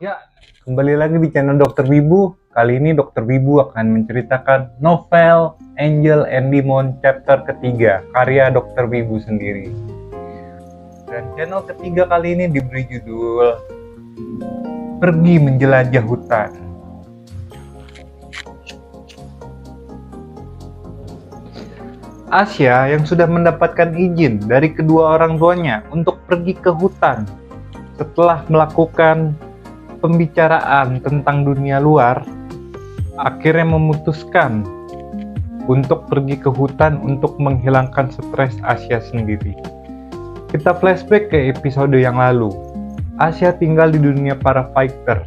Ya, kembali lagi di channel Dokter Wibu. Kali ini Dokter Wibu akan menceritakan novel Angel and Demon chapter ketiga, karya Dokter Wibu sendiri. Dan channel ketiga kali ini diberi judul Pergi Menjelajah Hutan. Asya yang sudah mendapatkan izin dari kedua orang tuanya untuk pergi ke hutan setelah melakukan pembicaraan tentang dunia luar, akhirnya memutuskan untuk pergi ke hutan untuk menghilangkan stres Asya sendiri. Kita flashback ke episode yang lalu. Asya tinggal di dunia para fighter.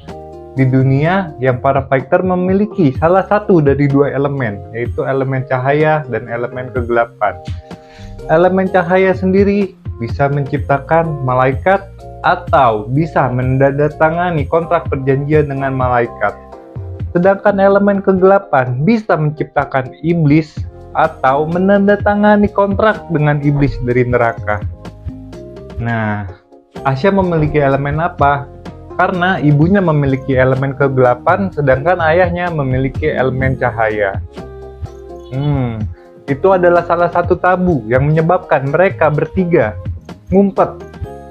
Di dunia yang para fighter memiliki salah satu dari dua elemen, yaitu elemen cahaya dan elemen kegelapan. Elemen cahaya sendiri bisa menciptakan malaikat atau bisa menandatangani kontrak perjanjian dengan malaikat. Sedangkan elemen kegelapan bisa menciptakan iblis atau menandatangani kontrak dengan iblis dari neraka. Nah, Asya memiliki elemen apa? Karena ibunya memiliki elemen kegelapan, sedangkan ayahnya memiliki elemen cahaya. Itu adalah salah satu tabu yang menyebabkan mereka bertiga ngumpet,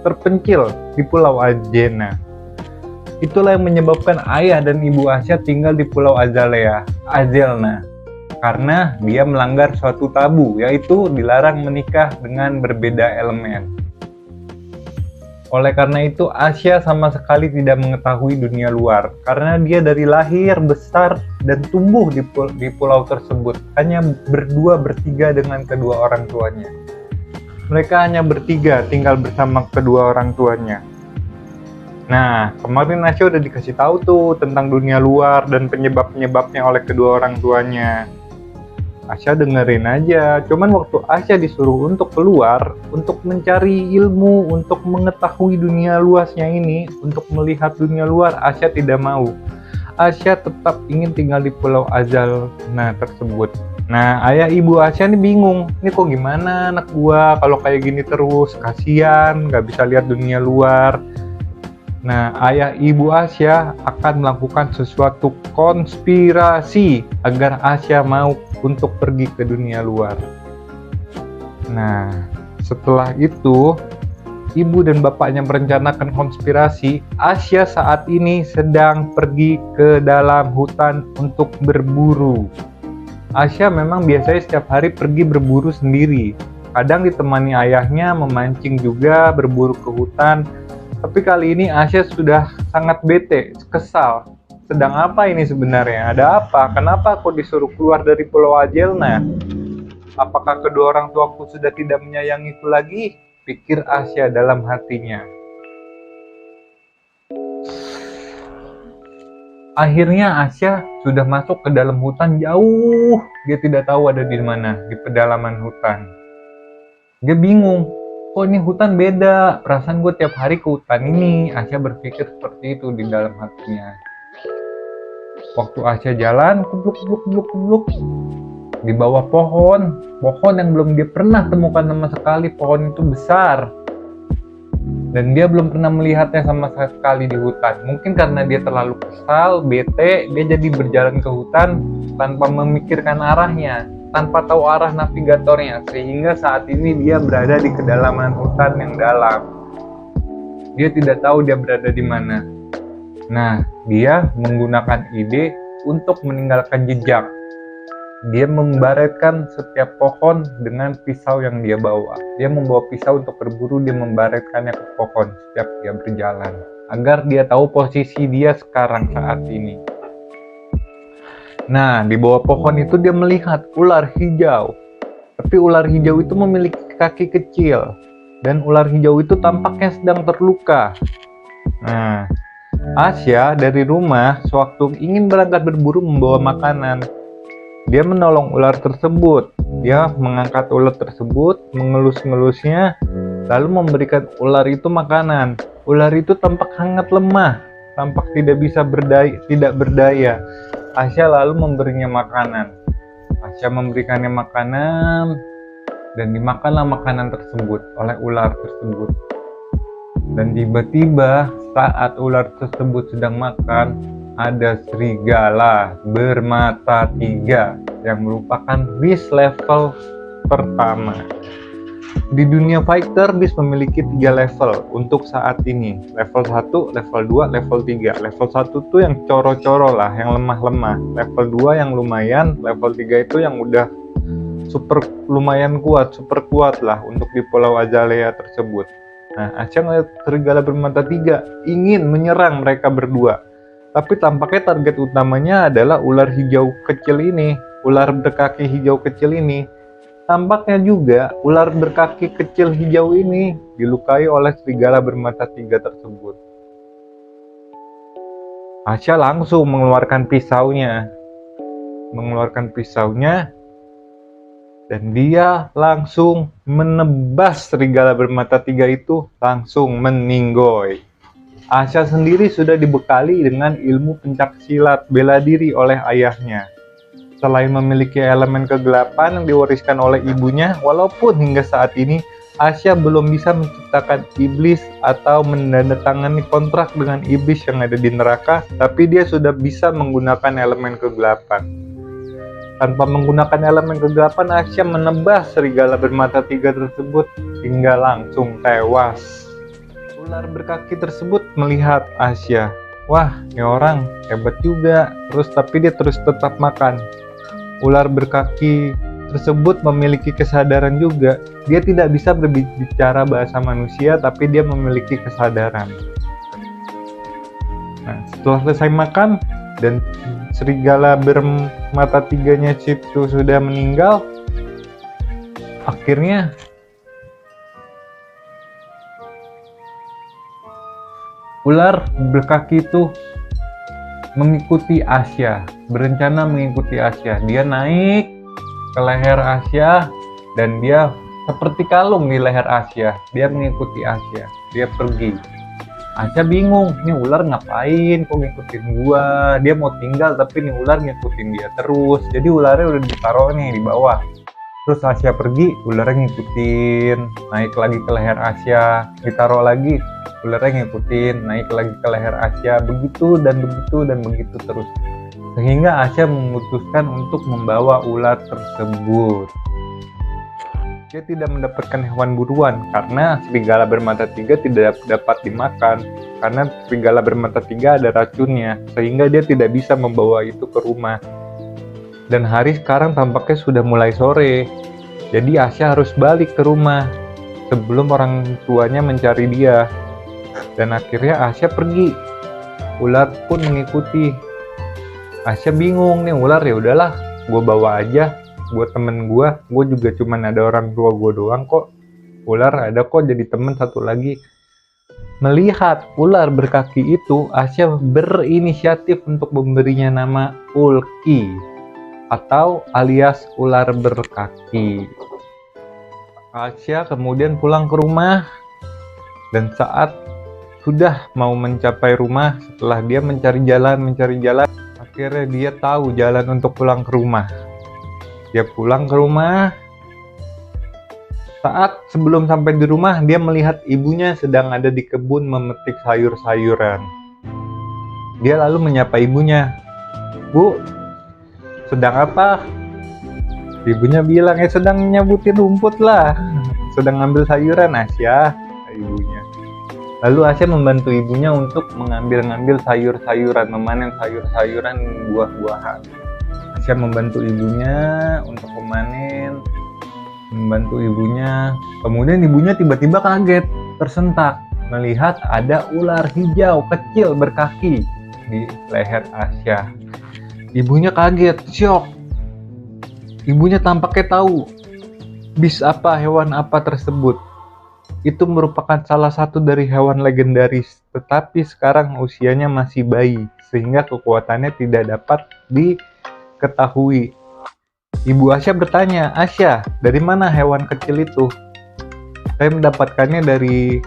terpencil di Pulau Ajena. Itulah yang menyebabkan ayah dan ibu Asya tinggal di Pulau Azelna, karena dia melanggar suatu tabu, yaitu dilarang menikah dengan berbeda elemen. Oleh karena itu, Asya sama sekali tidak mengetahui dunia luar, karena dia dari lahir, besar, dan tumbuh di pulau tersebut, hanya bertiga dengan kedua orang tuanya. Mereka hanya bertiga tinggal bersama kedua orang tuanya. Nah, kemarin Asya udah dikasih tahu tuh tentang dunia luar dan penyebab-penyebabnya oleh kedua orang tuanya. Asya dengerin aja, cuman waktu Asya disuruh untuk keluar, untuk mencari ilmu, untuk mengetahui dunia luasnya ini, untuk melihat dunia luar, Asya tidak mau. Asya tetap ingin tinggal di Pulau Azalna tersebut. Nah, ayah ibu Asya nih bingung, ini kok gimana anak gua kalau kayak gini terus, kasihan, gak bisa lihat dunia luar. Nah, ayah ibu Asya akan melakukan sesuatu konspirasi agar Asya mau untuk pergi ke dunia luar. Nah, setelah itu, ibu dan bapaknya merencanakan konspirasi. Asya saat ini sedang pergi ke dalam hutan untuk berburu. Asya memang biasanya setiap hari pergi berburu sendiri. Kadang ditemani ayahnya memancing juga, berburu ke hutan. Tapi kali ini Asya sudah sangat bete, kesal. Sedang apa ini sebenarnya? Ada apa? Kenapa aku disuruh keluar dari Pulau Ajelna? Apakah kedua orang tuaku sudah tidak menyayangiku lagi? Pikir Asya dalam hatinya. Akhirnya Asya sudah masuk ke dalam hutan jauh. Dia tidak tahu ada di mana, di pedalaman hutan. Dia bingung. Kok ini hutan beda? Perasaan gue tiap hari ke hutan ini. Asya berpikir seperti itu di dalam hatinya. Waktu Asya jalan, kubluk, di bawah pohon yang belum dia pernah temukan sama sekali. Pohon itu besar, dan dia belum pernah melihatnya sama sekali di hutan. Mungkin karena dia terlalu kesal, bete, dia jadi berjalan ke hutan tanpa memikirkan arahnya, tanpa tahu arah navigatornya, sehingga saat ini dia berada di kedalaman hutan yang dalam. Dia tidak tahu dia berada di mana. Nah, dia menggunakan ide untuk meninggalkan jejak. Dia membaretkan setiap pohon dengan pisau yang dia bawa. Dia membawa pisau untuk berburu, dia membaretkannya ke pohon setiap dia berjalan, agar dia tahu posisi dia sekarang saat ini. Nah, di bawah pohon itu dia melihat ular hijau. Tapi ular hijau itu memiliki kaki kecil, dan ular hijau itu tampaknya sedang terluka. Nah, Asya dari rumah sewaktu ingin berangkat berburu membawa makanan. Dia menolong ular tersebut. Dia mengangkat ular tersebut, mengelus-ngelusnya, lalu memberikan ular itu makanan. Ular itu tampak sangat lemah, tampak tidak berdaya. Asya lalu memberinya makanan. Asya memberikannya makanan, dan dimakanlah makanan tersebut oleh ular tersebut. Dan tiba-tiba saat ular tersebut sedang makan, ada serigala bermata 3 yang merupakan beast level pertama. Di dunia fighter, beast memiliki 3 level untuk saat ini. Level 1, level 2, level 3. Level 1 tuh yang coro-coro lah, yang lemah-lemah. Level 2 yang lumayan, level 3 itu yang udah super lumayan kuat, super kuat lah untuk di Pulau Azalea tersebut. Nah, Asya ngeliat serigala bermata 3 ingin menyerang mereka berdua. Tapi tampaknya target utamanya adalah ular hijau kecil ini, ular berkaki hijau kecil ini. Tampaknya juga ular berkaki kecil hijau ini dilukai oleh serigala bermata 3 tersebut. Asya langsung mengeluarkan pisaunya. Dan dia langsung menebas serigala bermata 3 itu, langsung meninggoy. Asya sendiri sudah dibekali dengan ilmu pencaksilat bela diri oleh ayahnya. Selain memiliki elemen kegelapan yang diwariskan oleh ibunya, walaupun hingga saat ini Asya belum bisa menciptakan iblis atau menandatangani kontrak dengan iblis yang ada di neraka, tapi dia sudah bisa menggunakan elemen kegelapan. Tanpa menggunakan elemen kegelapan, Asya menebas serigala bermata 3 tersebut hingga langsung tewas. Ular berkaki tersebut melihat Asya. Wah, ini orang hebat juga. Tapi dia terus tetap makan. Ular berkaki tersebut memiliki kesadaran juga. Dia tidak bisa berbicara bahasa manusia, tapi dia memiliki kesadaran. Nah, setelah selesai makan dan serigala bermata 3-nya itu sudah meninggal, akhirnya ular berkaki itu mengikuti Asya, berencana mengikuti Asya. Dia naik ke leher Asya dan dia seperti kalung di leher Asya. Dia mengikuti Asya, dia pergi. Asya bingung, ini ular ngapain kok ngikutin gua? Dia mau tinggal tapi ini ular ngikutin dia terus. Jadi ularnya udah ditaruh nih di bawah. Terus Asya pergi, ularnya ngikutin, naik lagi ke leher Asya, ditaruh lagi, ularnya ngikutin, naik lagi ke leher Asya, begitu dan begitu terus. Sehingga Asya memutuskan untuk membawa ular tersebut. Dia tidak mendapatkan hewan buruan karena serigala bermata 3 tidak dapat dimakan. Karena serigala bermata 3 ada racunnya, sehingga dia tidak bisa membawa itu ke rumah. Dan hari sekarang tampaknya sudah mulai sore. Jadi Asya harus balik ke rumah sebelum orang tuanya mencari dia. Dan akhirnya Asya pergi. Ular pun mengikuti. Asya bingung nih ular, ya udahlah, gue bawa aja buat temen gue juga cuman ada orang tua gue doang kok. Ular ada kok jadi temen satu lagi. Melihat ular berkaki itu, Asya berinisiatif untuk memberinya nama Ulki atau alias ular berkaki. Asya kemudian pulang ke rumah dan saat sudah mau mencapai rumah, setelah dia mencari jalan, akhirnya dia tahu jalan untuk pulang ke rumah. Dia pulang ke rumah. Saat sebelum sampai di rumah, dia melihat ibunya sedang ada di kebun memetik sayur-sayuran. Dia lalu menyapa ibunya, "Bu, sedang apa?" Ibunya bilang, sedang nyabutin rumput lah. Sedang ngambil sayuran, Asya, ibunya. Lalu Asya membantu ibunya untuk mengambil sayur-sayuran, memanen sayur-sayuran, buah-buahan. Asya membantu ibunya untuk memanen, membantu ibunya. Kemudian ibunya tiba-tiba kaget, tersentak, melihat ada ular hijau kecil berkaki di leher Asya. Ibunya kaget, syok. Ibunya tampaknya tahu bis apa, hewan apa tersebut. Itu merupakan salah satu dari hewan legendaris, tetapi sekarang usianya masih bayi, sehingga kekuatannya tidak dapat diketahui. Ibu Asya bertanya, "Asya, dari mana hewan kecil itu?" "Saya mendapatkannya dari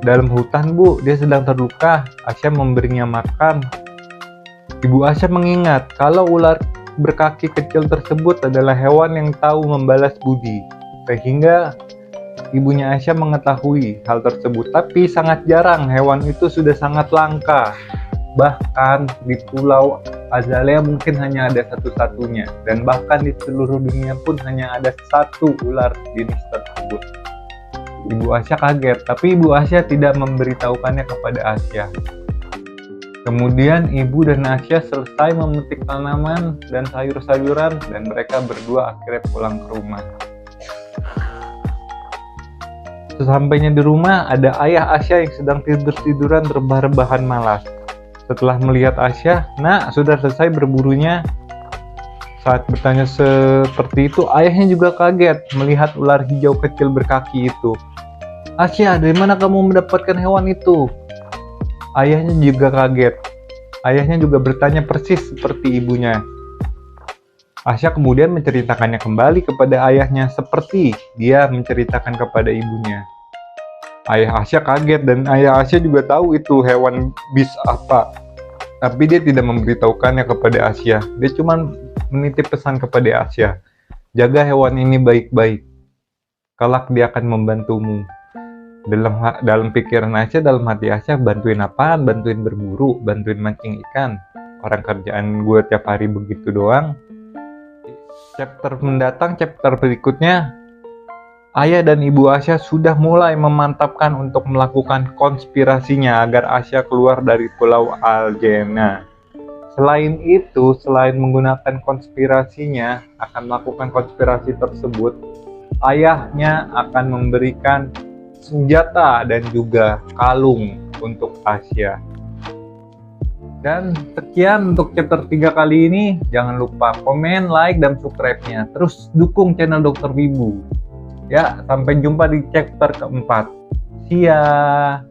dalam hutan, Bu. Dia sedang terluka." Asya memberinya makan. Ibu Asya mengingat kalau ular berkaki kecil tersebut adalah hewan yang tahu membalas budi, sehingga Ibunya Asya mengetahui hal tersebut, tapi sangat jarang, hewan itu sudah sangat langka. Bahkan di Pulau Azalea mungkin hanya ada satu-satunya, dan bahkan di seluruh dunia pun hanya ada satu ular jenis tersebut. Ibu Asya kaget, tapi Ibu Asya tidak memberitahukannya kepada Asya. Kemudian ibu dan Asya selesai memetik tanaman dan sayur-sayuran, dan mereka berdua akhirnya pulang ke rumah. Sesampainya di rumah, ada ayah Asya yang sedang tidur-tiduran rebah-rebahan malas. Setelah melihat Asya, "Nak, sudah selesai berburunya?" Saat bertanya seperti itu, ayahnya juga kaget melihat ular hijau kecil berkaki itu. "Asya, dari mana kamu mendapatkan hewan itu?" Ayahnya juga kaget. Ayahnya juga bertanya persis seperti ibunya. Asya kemudian menceritakannya kembali kepada ayahnya seperti dia menceritakan kepada ibunya. Ayah Asya kaget, dan ayah Asya juga tahu itu hewan bis apa. Tapi dia tidak memberitahukannya kepada Asya. Dia cuma menitip pesan kepada Asya, "Jaga hewan ini baik-baik. Kelak dia akan membantumu." Dalam pikiran Asya, dalam hati Asya, bantuin apaan? Bantuin berburu, bantuin mancing ikan. Orang kerjaan gue tiap hari begitu doang. Chapter mendatang, chapter berikutnya, ayah dan ibu Asya sudah mulai memantapkan untuk melakukan konspirasinya agar Asya keluar dari Pulau Aljana. Selain itu, selain menggunakan konspirasinya, akan melakukan konspirasi tersebut, ayahnya akan memberikan senjata dan juga kalung untuk Asya. Dan sekian untuk chapter 3 kali ini. Jangan lupa komen, like, dan subscribe-nya. Terus dukung channel Dr. Wibu. Ya, sampai jumpa di chapter keempat. See ya!